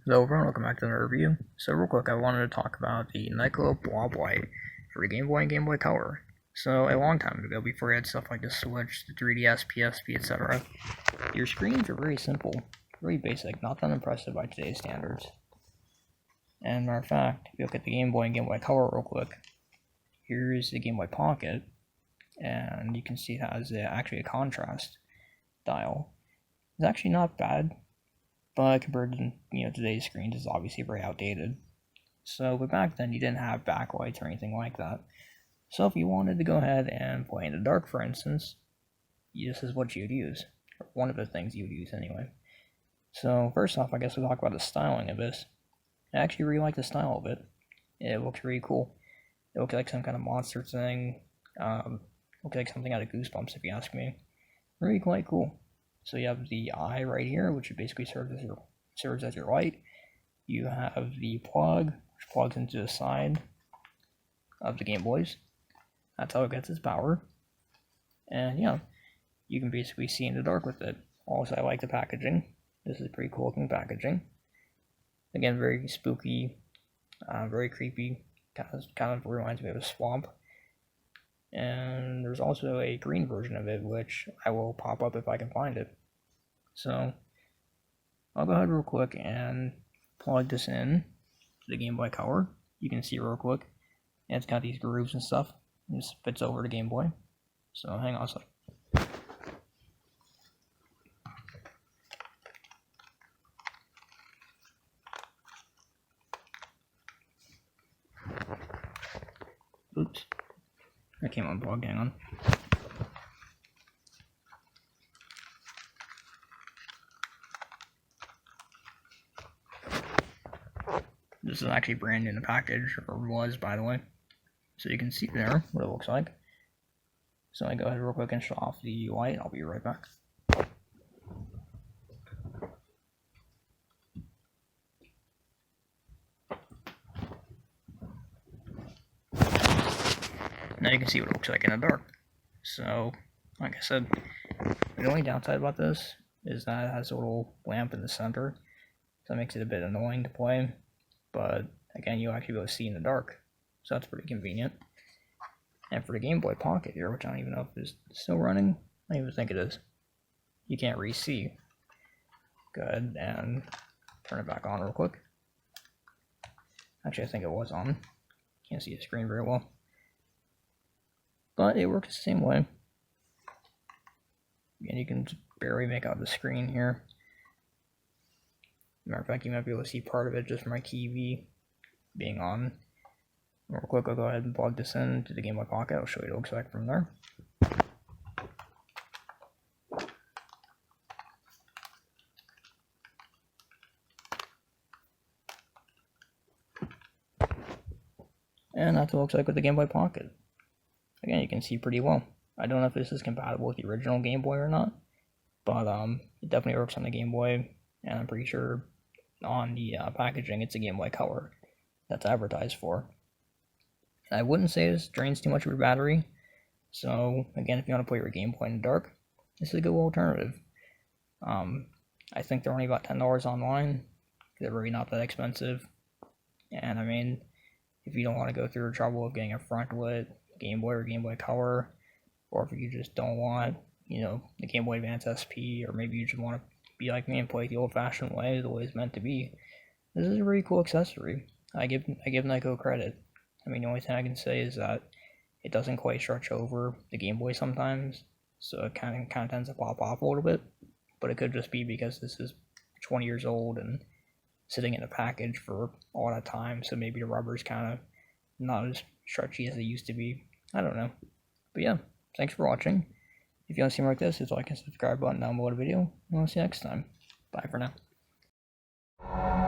Hello everyone, welcome back to another review. So real quick, I wanted to talk about the Nyko Blob for the Game Boy and Game Boy Color. So a long time ago, before you had stuff like the Switch, the 3DS, PSP, etc., your screens were very simple, very basic, not that impressive by today's standards. And matter of fact, if you look at the Game Boy and Game Boy Color real quick, here's the Game Boy Pocket, and you can see it has actually a contrast dial. It's actually not bad, but compared to today's screens, it's obviously very outdated. So, but back then you didn't have backlights or anything like that. So if you wanted to go ahead and play in the dark, for instance, this is what you'd use, or one of the things you'd use anyway. So first off, I guess we'll talk about the styling of this. I actually really like the style of it. It looks really cool. It looks like some kind of monster thing. Looks like something out of Goosebumps, if you ask me. Really quite cool. So you have the eye right here, which basically serves as your light. You have the plug, which plugs into the side of the Game Boys. That's how it gets its power. And yeah, you can basically see in the dark with it. Also, I like the packaging. This is pretty cool looking packaging. Again, very spooky, very creepy. Kind of reminds me of a swamp. And there's also a green version of it, which I will pop up if I can find it. So I'll go ahead real quick and plug this in to the Game Boy Color. You can see real quick, and it's got these grooves and stuff. It just fits over the Game Boy. So hang on a sec. Oops. I came unplugged, hang on. This is actually brand new in the package, or was, by the way. So you can see there what it looks like. So I go ahead real quick and shut off the light. I'll be right back. Now you can see what it looks like in the dark. So, like I said, the only downside about this is that it has a little lamp in the center. So that makes it a bit annoying to play. But again, you'll actually be able to see in the dark. So that's pretty convenient. And for the Game Boy Pocket here, which I don't even know if it's still running, I don't even think it is. You can't really see. Go ahead and turn it back on real quick. Actually, I think it was on. Can't see the screen very well. But it works the same way. Again, you can just barely make out the screen here. Matter of fact, you might be able to see part of it just from my TV being on. Real quick, I'll go ahead and plug this in to the Game Boy Pocket. I'll show you what it looks like from there. And that's what it looks like with the Game Boy Pocket. Again, you can see pretty well. I don't know if this is compatible with the original Game Boy or not, but it definitely works on the Game Boy, and I'm pretty sure on the packaging it's a Game Boy Color that's advertised for. I wouldn't say this drains too much of your battery, so again, if you want to play your Game Boy in the dark, this is a good alternative. I think they're only about $10 online. They're really not that expensive, and I mean, if you don't want to go through the trouble of getting a front-lit Game Boy or Game Boy Color, or if you just don't want, the Game Boy Advance SP, or maybe you just want to be like me and play it the old-fashioned way, the way it's meant to be, this is a really cool accessory. I give Nyko credit. I mean, the only thing I can say is that it doesn't quite stretch over the Game Boy sometimes, so it kind of tends to pop off a little bit, but it could just be because this is 20 years old and sitting in a package for all that time, so maybe the rubber's kind of not as stretchy as it used to be. I don't know. But yeah, thanks for watching. If you want to see more like this, hit the like and subscribe button down below the video, and I'll see you next time. Bye for now.